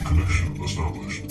Connection established.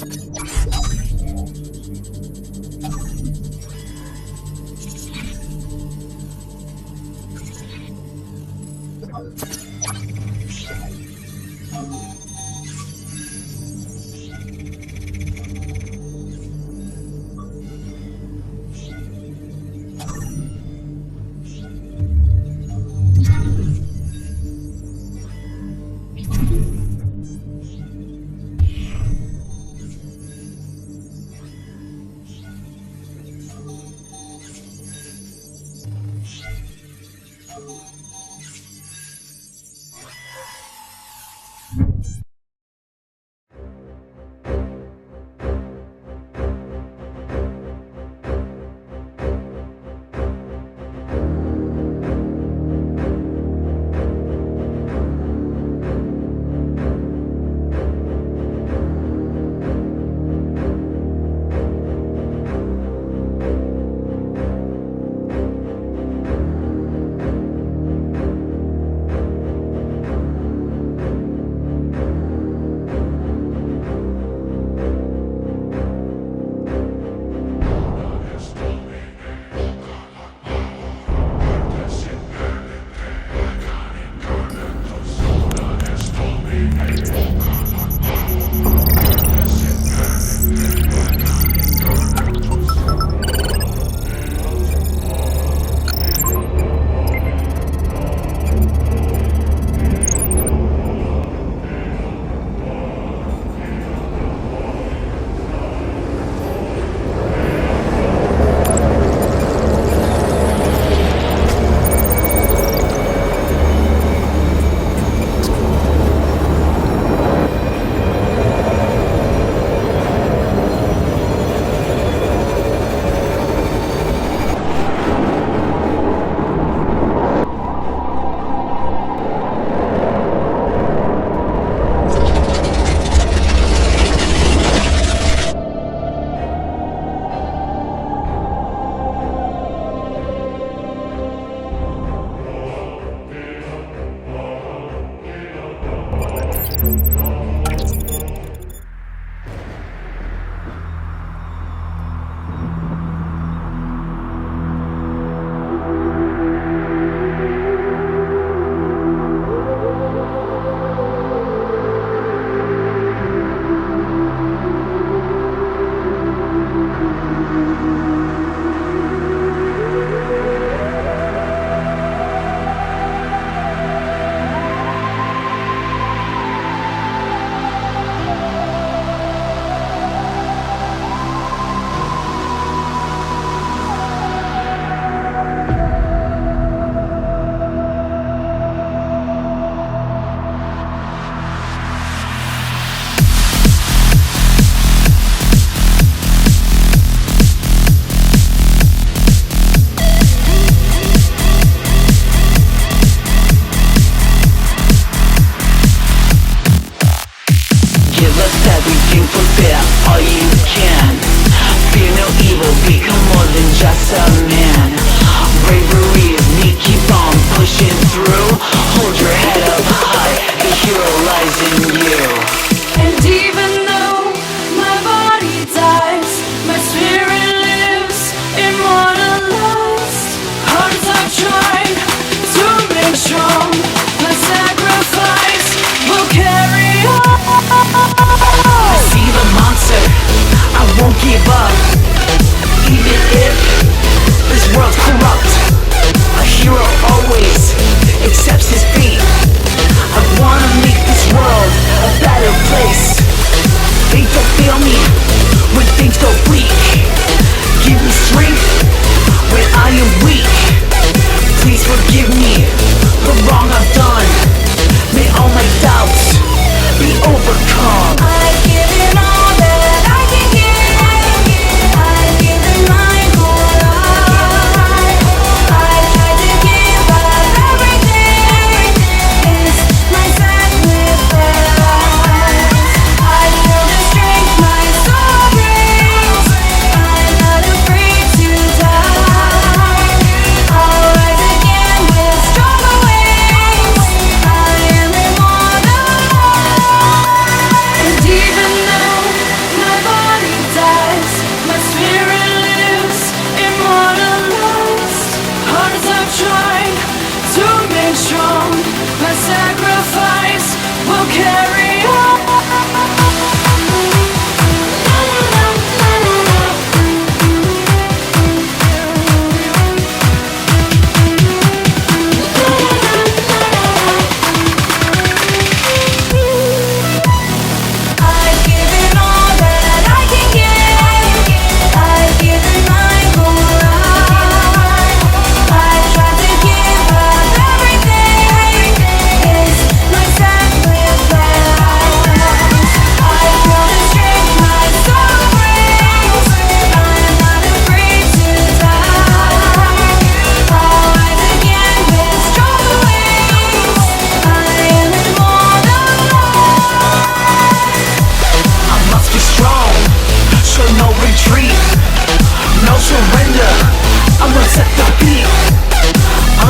set the beat.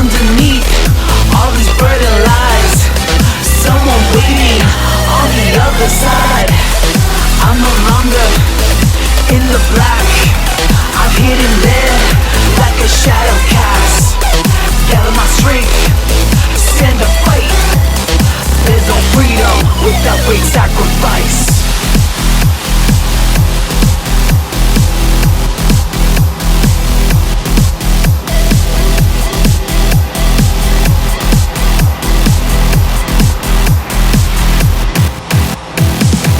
Underneath all these burden lies, someone waiting on the other side. I'm no longer in the black, I'm hidden there like a shadow cast. Gather my strength, stand up, fight. There's no freedom without great sacrifice.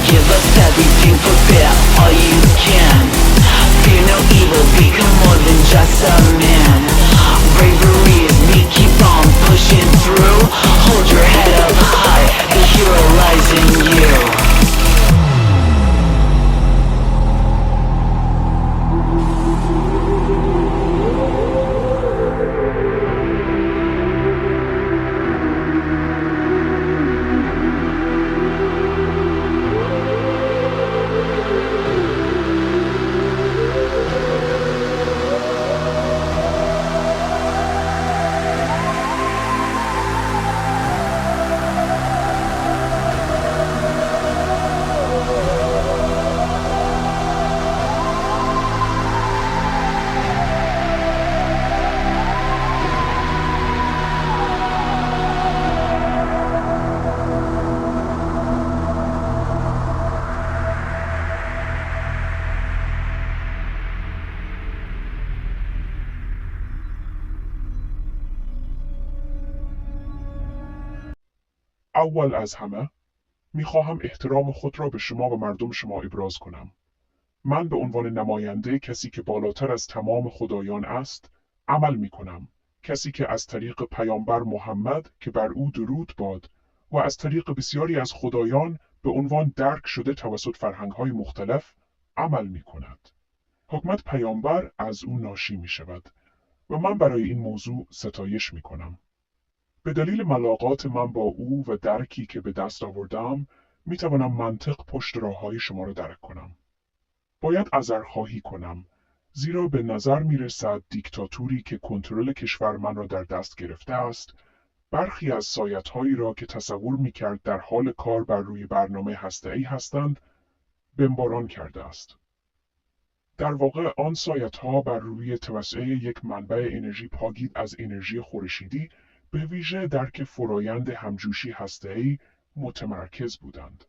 Give us everything, prepare all you can. Fear no evil, become more than just a man. Bravery is me, keep on pushing through. Hold your head up high, the hero lies in you. اول از همه میخواهم احترام خود را به شما و مردم شما ابراز کنم. من به عنوان نماینده کسی که بالاتر از تمام خدایان است عمل میکنم، کسی که از طریق پیامبر محمد که بر او درود باد و از طریق بسیاری از خدایان به عنوان درک شده توسط فرهنگ‌های مختلف عمل میکند. حکمت پیامبر از او ناشی میشود و من برای این موضوع ستایش میکنم. به دلیل ملاقات من با او و درکی که به دست آوردم می توانم منطق پشت راههای شما را درک کنم. باید عذرخواهی کنم زیرا به نظر می رسد دیکتاتوری که کنترل کشور من را در دست گرفته است برخی از سایت‌هایی را که تصور می کرد در حال کار بر روی برنامه هسته‌ای هستند بمباران کرده است. در واقع آن سایت‌ها بر روی توسعه یک منبع انرژی پاگید از انرژی خورشیدی به ویژه درک فرایند همجوشی هسته‌ای متمرکز بودند.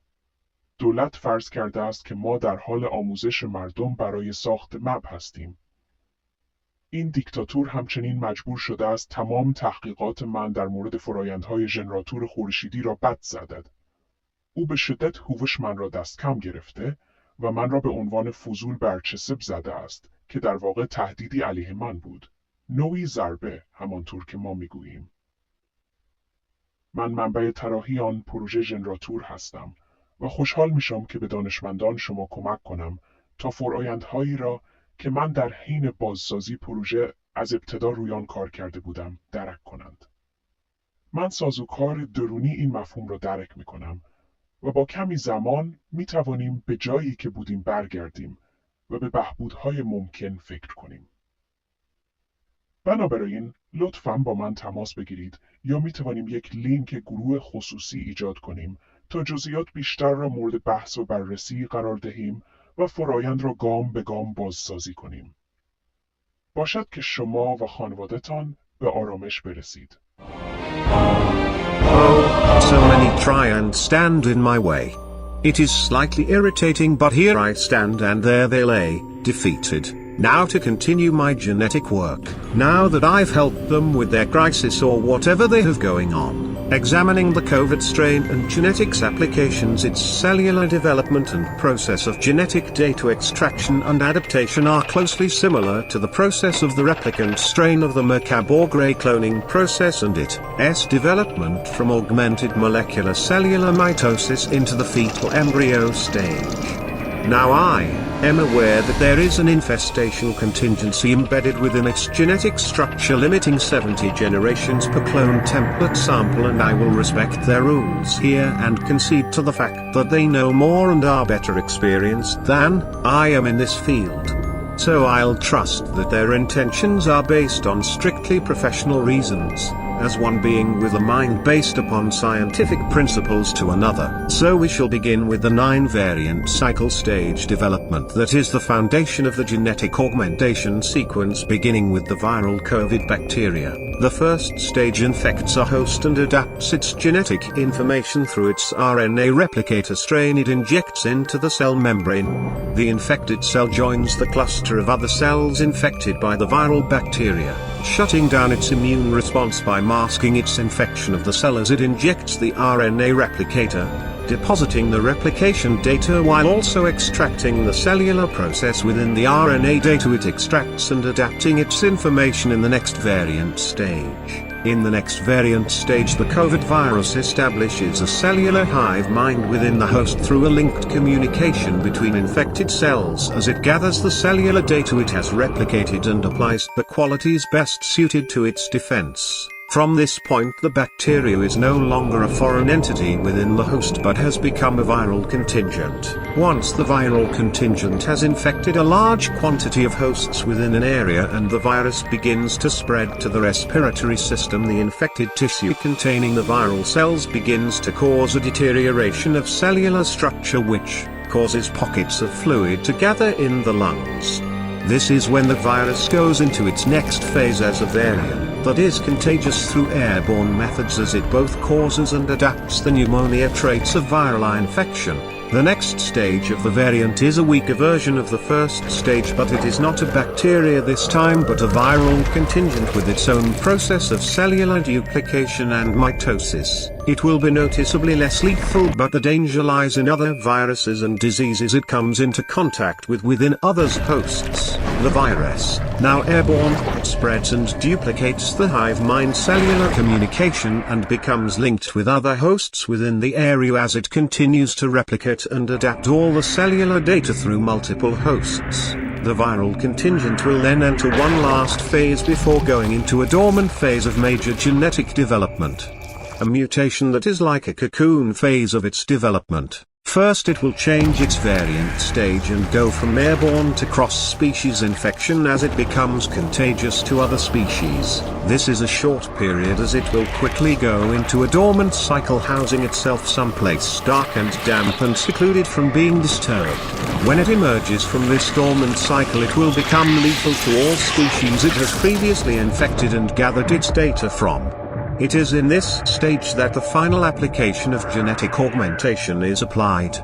دولت فرض کرده است که ما در حال آموزش مردم برای ساخت مپ هستیم. این دیکتاتور همچنین مجبور شده است تمام تحقیقات من در مورد فرایندهای ژنراتور خورشیدی را بد زدد. او به شدت هوش من را دست کم گرفته و من را به عنوان فضول برچسب زده است که در واقع تهدیدی علیه من بود. نوعی ضربه، همانطور که ما میگوییم. من منبع طراحی آن پروژه ژنراتور هستم و خوشحال میشم که به دانشمندان شما کمک کنم تا فرآیندهایی را که من در حین بازسازی پروژه از ابتدا روی آن کار کرده بودم درک کنند. من سازوکار درونی این مفهوم را درک میکنم و با کمی زمان میتوانیم به جایی که بودیم برگردیم و به بهبودهای ممکن فکر کنیم. بنابراین لطفاً با من تماس بگیرید یا می توانیم یک لینک گروه خصوصی ایجاد کنیم تا جزئیات بیشتر را مورد بحث و بررسی قرار دهیم و فرایند را گام به گام بازسازی کنیم. باشد که شما و خانواده‌تان به آرامش برسید. Oh, so many try and stand in my way. It is slightly irritating, but here I stand and there they lay, defeated. Now to continue my genetic work, now that I've helped them with their crisis or whatever they have going on, examining the COVID strain and genetics applications, its cellular development and process of genetic data extraction and adaptation are closely similar to the process of the replicant strain of the Mercator Gray cloning process and its development from augmented molecular cellular mitosis into the fetal embryo stage. Now I am aware that there is an infestation contingency embedded within its genetic structure limiting 70 generations per clone template sample, and I will respect their rules here and concede to the fact that they know more and are better experienced than I am in this field. So I'll trust that their intentions are based on strictly professional reasons, as one being with a mind based upon scientific principles to another. So we shall begin with the 9-variant cycle stage development that is the foundation of the genetic augmentation sequence, beginning with the viral COVID bacteria. The first stage infects a host and adapts its genetic information through its RNA replicator strain it injects into the cell membrane. The infected cell joins the cluster of other cells infected by the viral bacteria, shutting down its immune response by masking its infection of the cell as it injects the RNA replicator, depositing the replication data while also extracting the cellular process within the RNA data it extracts and adapting its information in the next variant stage. In the next variant stage, the COVID virus establishes a cellular hive mind within the host through a linked communication between infected cells as it gathers the cellular data it has replicated and applies the qualities best suited to its defense. From this point, the bacteria is no longer a foreign entity within the host but has become a viral contingent. Once the viral contingent has infected a large quantity of hosts within an area and the virus begins to spread to the respiratory system, the infected tissue containing the viral cells begins to cause a deterioration of cellular structure which causes pockets of fluid to gather in the lungs. This is when the virus goes into its next phase as a variant that is contagious through airborne methods, as it both causes and adapts the pneumonia traits of viral infection. The next stage of the variant is a weaker version of the first stage, but it is not a bacteria this time but a viral contingent with its own process of cellular duplication and mitosis. It will be noticeably less lethal, but the danger lies in other viruses and diseases it comes into contact with within others' hosts. The virus, now airborne, spreads and duplicates the hive mind cellular communication and becomes linked with other hosts within the area as it continues to replicate and adapt all the cellular data through multiple hosts. The viral contingent will then enter one last phase before going into a dormant phase of major genetic development. A mutation that is like a cocoon phase of its development. First, it will change its variant stage and go from airborne to cross-species infection as it becomes contagious to other species. This is a short period as it will quickly go into a dormant cycle, housing itself someplace dark and damp and secluded from being disturbed. When it emerges from this dormant cycle, it will become lethal to all species it has previously infected and gathered its data from. It is in this stage that the final application of genetic augmentation is applied.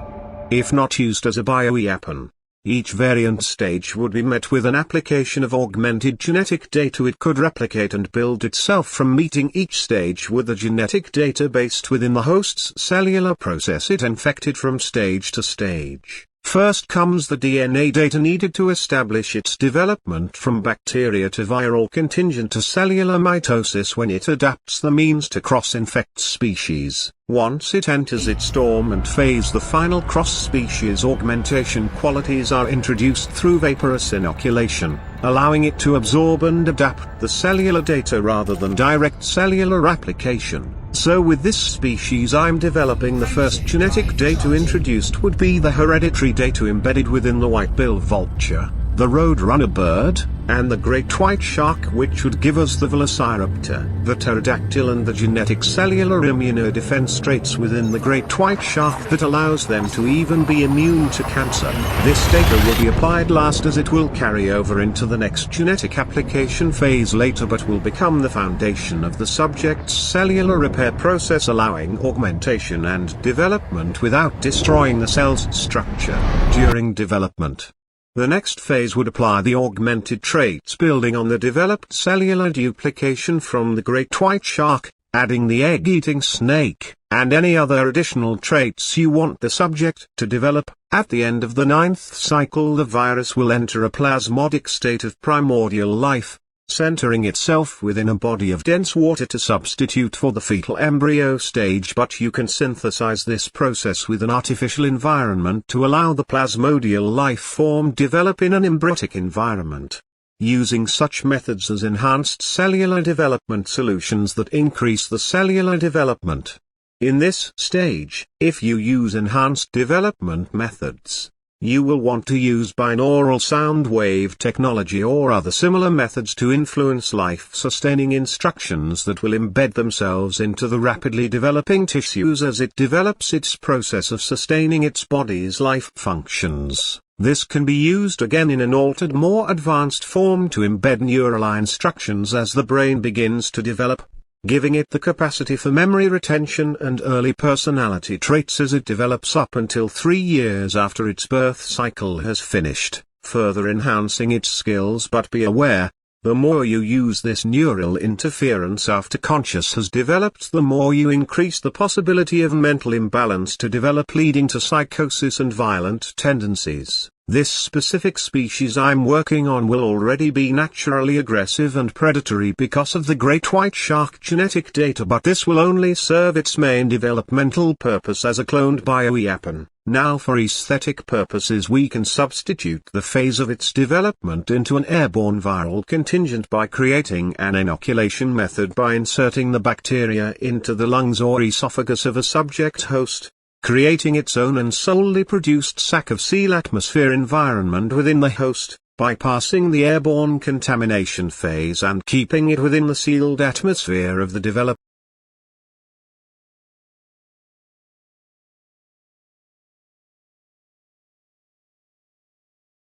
If not used as a bioweapon, each variant stage would be met with an application of augmented genetic data it could replicate and build itself from, meeting each stage with the genetic data based within the host's cellular process it infected from stage to stage. First comes the DNA data needed to establish its development from bacteria to viral contingent to cellular mitosis when it adapts the means to cross-infect species. Once it enters its dormant phase, the final cross-species augmentation qualities are introduced through vaporous inoculation, allowing it to absorb and adapt the cellular data rather than direct cellular application. So with this species I'm developing, the first genetic data introduced would be the hereditary data embedded within the white-billed vulture, the roadrunner bird, and the great white shark, which would give us the velociraptor, the pterodactyl, and the genetic cellular immunodefense traits within the great white shark that allows them to even be immune to cancer. This data will be applied last as it will carry over into the next genetic application phase later, but will become the foundation of the subject's cellular repair process, allowing augmentation and development without destroying the cell's structure during development. The next phase would apply the augmented traits building on the developed cellular duplication from the great white shark, adding the egg-eating snake, and any other additional traits you want the subject to develop. At the end of the 9th cycle, the virus will enter a plasmodic state of primordial life, centering itself within a body of dense water to substitute for the fetal embryo stage, but you can synthesize this process with an artificial environment to allow the plasmodial life form develop in an embryotic environment. Using such methods as enhanced cellular development solutions that increase the cellular development. In this stage, if you use enhanced development methods, You will want to use binaural sound wave technology or other similar methods to influence life-sustaining instructions that will embed themselves into the rapidly developing tissues as it develops its process of sustaining its body's life functions. This can be used again in an altered, more advanced form to embed neural instructions as the brain begins to develop, giving it the capacity for memory retention and early personality traits as it develops up until 3 years after its birth cycle has finished, further enhancing its skills. But be aware, the more you use this neural interference after conscious has developed, the more you increase the possibility of mental imbalance to develop, leading to psychosis and violent tendencies. This specific species I'm working on will already be naturally aggressive and predatory because of the great white shark genetic data, but this will only serve its main developmental purpose as a cloned bioweapon. Now for aesthetic purposes we can substitute the phase of its development into an airborne viral contingent by creating an inoculation method by inserting the bacteria into the lungs or esophagus of a subject host, creating its own and solely produced sac of seal atmosphere environment within the host, bypassing the airborne contamination phase and keeping it within the sealed atmosphere of the developed